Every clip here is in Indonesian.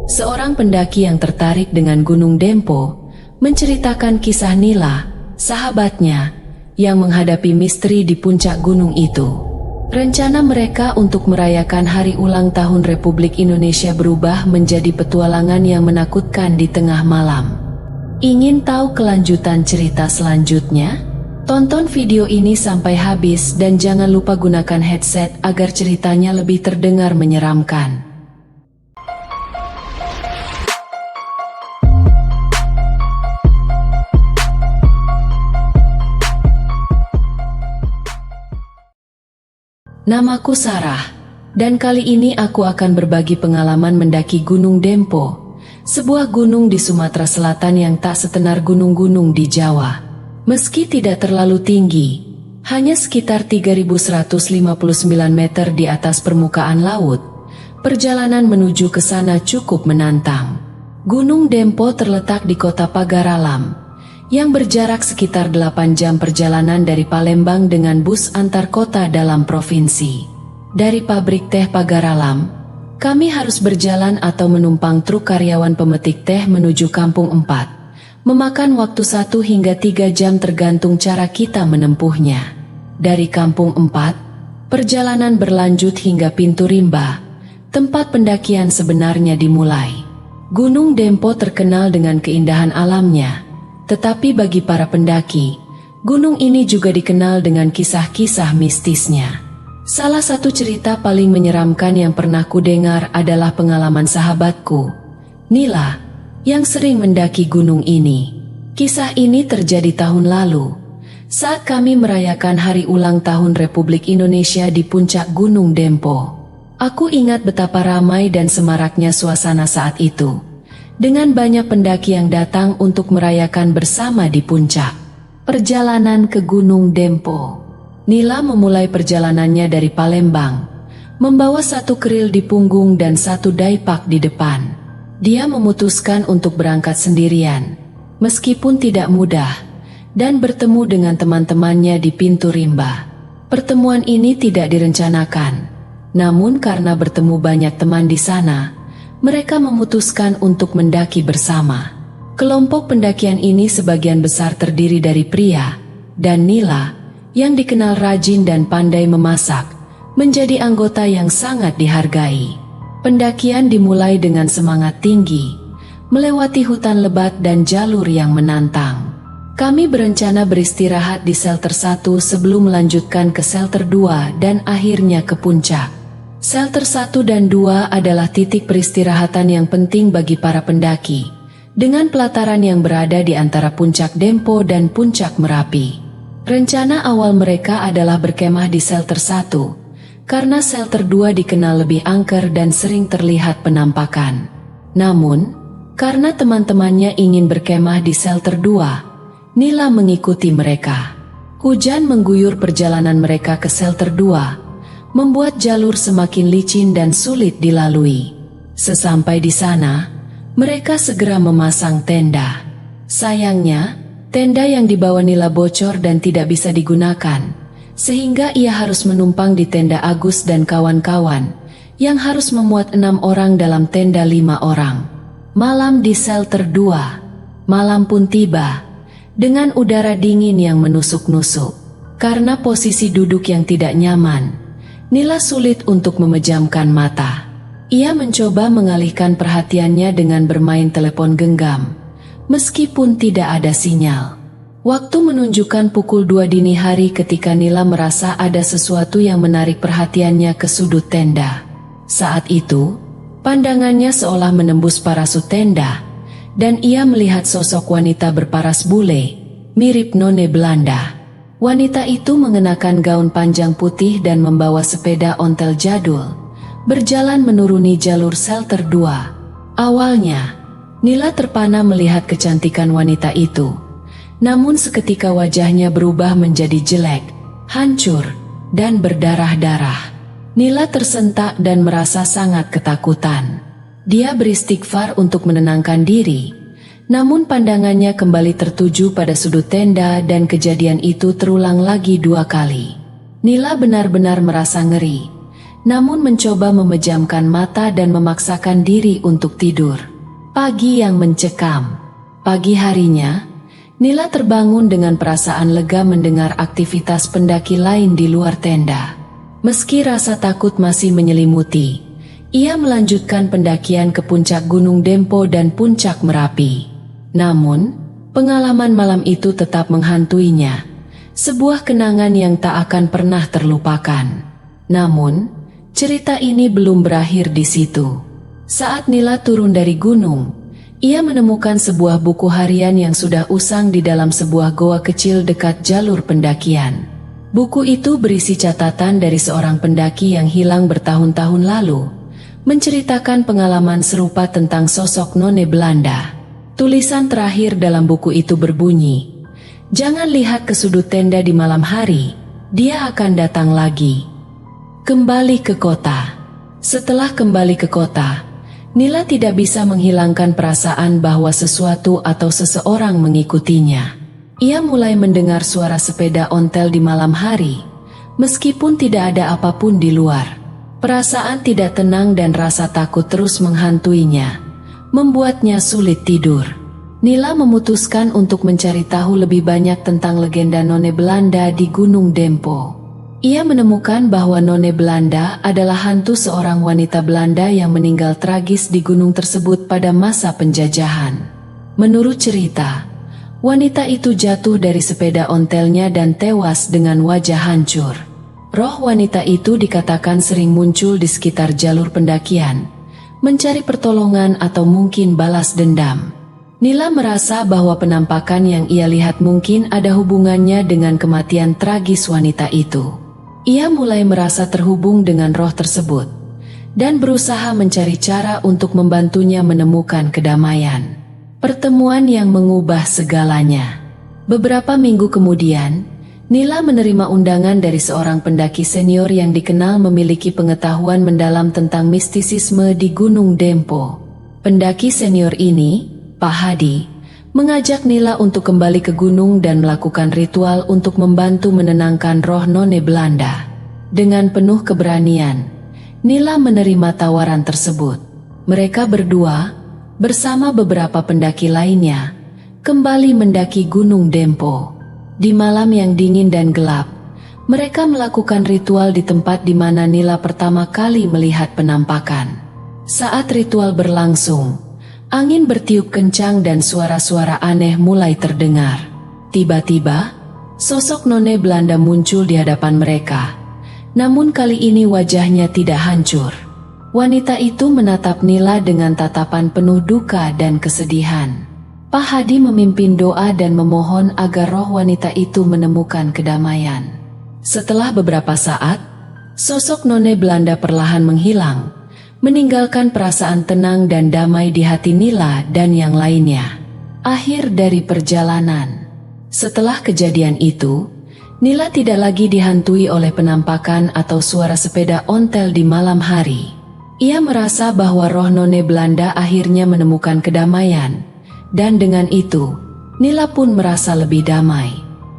Seorang pendaki yang tertarik dengan Gunung Dempo menceritakan kisah Nila, sahabatnya, yang menghadapi misteri di puncak gunung itu. Rencana mereka untuk merayakan hari ulang tahun Republik Indonesia berubah menjadi petualangan yang menakutkan di tengah malam. Ingin tahu kelanjutan cerita selanjutnya? Tonton video ini sampai habis dan jangan lupa gunakan headset agar ceritanya lebih terdengar menyeramkan. Namaku Sarah, dan kali ini aku akan berbagi pengalaman mendaki Gunung Dempo, sebuah gunung di Sumatera Selatan yang tak setenar gunung-gunung di Jawa. Meski tidak terlalu tinggi, hanya sekitar 3.159 meter di atas permukaan laut, perjalanan menuju ke sana cukup menantang. Gunung Dempo terletak di kota Pagar Alam, yang berjarak sekitar 8 jam perjalanan dari Palembang dengan bus antar kota dalam provinsi. Dari pabrik teh Pagar Alam, kami harus berjalan atau menumpang truk karyawan pemetik teh menuju Kampung 4, memakan waktu 1 hingga 3 jam tergantung cara kita menempuhnya. Dari Kampung 4, perjalanan berlanjut hingga Pintu Rimba, tempat pendakian sebenarnya dimulai. Gunung Dempo terkenal dengan keindahan alamnya, tetapi bagi para pendaki, gunung ini juga dikenal dengan kisah-kisah mistisnya. Salah satu cerita paling menyeramkan yang pernah kudengar adalah pengalaman sahabatku, Nila, yang sering mendaki gunung ini. Kisah ini terjadi tahun lalu, saat kami merayakan hari ulang tahun Republik Indonesia di puncak Gunung Dempo. Aku ingat betapa ramai dan semaraknya suasana saat itu, dengan banyak pendaki yang datang untuk merayakan bersama di puncak. Perjalanan ke Gunung Dempo. Nila memulai perjalanannya dari Palembang, membawa 1 keril di punggung dan 1 daipak di depan. Dia memutuskan untuk berangkat sendirian, meskipun tidak mudah, dan bertemu dengan teman-temannya di Pintu Rimba. Pertemuan ini tidak direncanakan, namun karena bertemu banyak teman di sana, mereka memutuskan untuk mendaki bersama. Kelompok pendakian ini sebagian besar terdiri dari pria, dan Nila, yang dikenal rajin dan pandai memasak, menjadi anggota yang sangat dihargai. Pendakian dimulai dengan semangat tinggi, melewati hutan lebat dan jalur yang menantang. Kami berencana beristirahat di shelter 1 sebelum melanjutkan ke shelter 2 dan akhirnya ke puncak. Shelter 1 dan 2 adalah titik peristirahatan yang penting bagi para pendaki, dengan pelataran yang berada di antara puncak Dempo dan puncak Merapi. Rencana awal mereka adalah berkemah di shelter 1, karena shelter 2 dikenal lebih angker dan sering terlihat penampakan. Namun, karena teman-temannya ingin berkemah di shelter 2, Nila mengikuti mereka. Hujan mengguyur perjalanan mereka ke shelter 2, membuat jalur semakin licin dan sulit dilalui. Sesampai di sana, mereka segera memasang tenda. Sayangnya, tenda yang dibawa Nila bocor dan tidak bisa digunakan, sehingga ia harus menumpang di tenda Agus dan kawan-kawan, yang harus memuat 6 orang dalam tenda 5 orang. Malam di shelter 2. Malam pun tiba, dengan udara dingin yang menusuk-nusuk. Karena posisi duduk yang tidak nyaman, Nila sulit untuk memejamkan mata. Ia mencoba mengalihkan perhatiannya dengan bermain telepon genggam, meskipun tidak ada sinyal. Waktu menunjukkan pukul 2 dini hari ketika Nila merasa ada sesuatu yang menarik perhatiannya ke sudut tenda. Saat itu, pandangannya seolah menembus parasut tenda, dan ia melihat sosok wanita berparas bule, mirip none Belanda. Wanita itu mengenakan gaun panjang putih dan membawa sepeda ontel jadul, berjalan menuruni jalur shelter 2. Awalnya, Nila terpana melihat kecantikan wanita itu. Namun seketika wajahnya berubah menjadi jelek, hancur, dan berdarah-darah. Nila tersentak dan merasa sangat ketakutan. Dia beristighfar untuk menenangkan diri, namun pandangannya kembali tertuju pada sudut tenda dan kejadian itu terulang lagi 2 kali. Nila benar-benar merasa ngeri, namun mencoba memejamkan mata dan memaksakan diri untuk tidur. Pagi yang mencekam. Pagi harinya, Nila terbangun dengan perasaan lega mendengar aktivitas pendaki lain di luar tenda. Meski rasa takut masih menyelimuti, ia melanjutkan pendakian ke puncak Gunung Dempo dan puncak Merapi. Namun, pengalaman malam itu tetap menghantuinya, sebuah kenangan yang tak akan pernah terlupakan. Namun, cerita ini belum berakhir di situ. Saat Nila turun dari gunung, ia menemukan sebuah buku harian yang sudah usang di dalam sebuah goa kecil dekat jalur pendakian. Buku itu berisi catatan dari seorang pendaki yang hilang bertahun-tahun lalu, menceritakan pengalaman serupa tentang sosok none Belanda. Tulisan terakhir dalam buku itu berbunyi, "Jangan lihat ke sudut tenda di malam hari, dia akan datang lagi." Kembali ke kota. Setelah kembali ke kota, Nila tidak bisa menghilangkan perasaan bahwa sesuatu atau seseorang mengikutinya. Ia mulai mendengar suara sepeda ontel di malam hari, meskipun tidak ada apapun di luar. Perasaan tidak tenang dan rasa takut terus menghantuinya, membuatnya sulit tidur. Nila memutuskan untuk mencari tahu lebih banyak tentang legenda none Belanda di Gunung Dempo. Ia menemukan bahwa none Belanda adalah hantu seorang wanita Belanda yang meninggal tragis di gunung tersebut pada masa penjajahan. Menurut cerita, wanita itu jatuh dari sepeda ontelnya dan tewas dengan wajah hancur. Roh wanita itu dikatakan sering muncul di sekitar jalur pendakian, mencari pertolongan atau mungkin balas dendam. Nila merasa bahwa penampakan yang ia lihat mungkin ada hubungannya dengan kematian tragis wanita itu. Ia mulai merasa terhubung dengan roh tersebut, dan berusaha mencari cara untuk membantunya menemukan kedamaian. Pertemuan yang mengubah segalanya. Beberapa minggu kemudian, Nila menerima undangan dari seorang pendaki senior yang dikenal memiliki pengetahuan mendalam tentang mistisisme di Gunung Dempo. Pendaki senior ini, Pak Hadi, mengajak Nila untuk kembali ke gunung dan melakukan ritual untuk membantu menenangkan roh none Belanda. Dengan penuh keberanian, Nila menerima tawaran tersebut. Mereka berdua, bersama beberapa pendaki lainnya, kembali mendaki Gunung Dempo. Di malam yang dingin dan gelap, mereka melakukan ritual di tempat di mana Nila pertama kali melihat penampakan. Saat ritual berlangsung, angin bertiup kencang dan suara-suara aneh mulai terdengar. Tiba-tiba, sosok none Belanda muncul di hadapan mereka. Namun kali ini wajahnya tidak hancur. Wanita itu menatap Nila dengan tatapan penuh duka dan kesedihan. Pak Hadi memimpin doa dan memohon agar roh wanita itu menemukan kedamaian. Setelah beberapa saat, sosok none Belanda perlahan menghilang, meninggalkan perasaan tenang dan damai di hati Nila dan yang lainnya. Akhir dari perjalanan. Setelah kejadian itu, Nila tidak lagi dihantui oleh penampakan atau suara sepeda ontel di malam hari. Ia merasa bahwa roh none Belanda akhirnya menemukan kedamaian, dan dengan itu, Nila pun merasa lebih damai.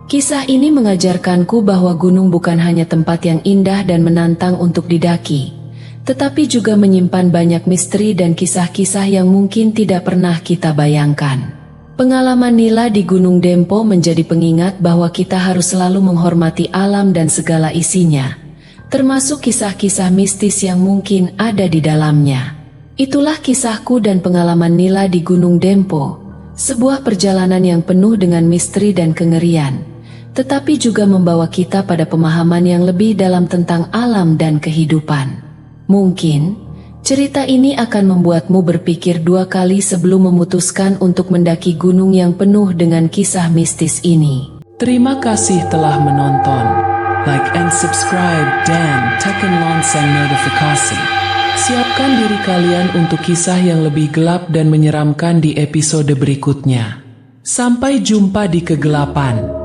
Kisah ini mengajarkanku bahwa gunung bukan hanya tempat yang indah dan menantang untuk didaki, tetapi juga menyimpan banyak misteri dan kisah-kisah yang mungkin tidak pernah kita bayangkan. Pengalaman Nila di Gunung Dempo menjadi pengingat bahwa kita harus selalu menghormati alam dan segala isinya, termasuk kisah-kisah mistis yang mungkin ada di dalamnya. Itulah kisahku dan pengalaman Nila di Gunung Dempo, sebuah perjalanan yang penuh dengan misteri dan kengerian, tetapi juga membawa kita pada pemahaman yang lebih dalam tentang alam dan kehidupan. Mungkin cerita ini akan membuatmu berpikir dua kali sebelum memutuskan untuk mendaki gunung yang penuh dengan kisah mistis ini. Terima kasih telah menonton. Like and subscribe dan tekan lonceng notifikasi. Siapkan diri kalian untuk kisah yang lebih gelap dan menyeramkan di episode berikutnya. Sampai jumpa di kegelapan.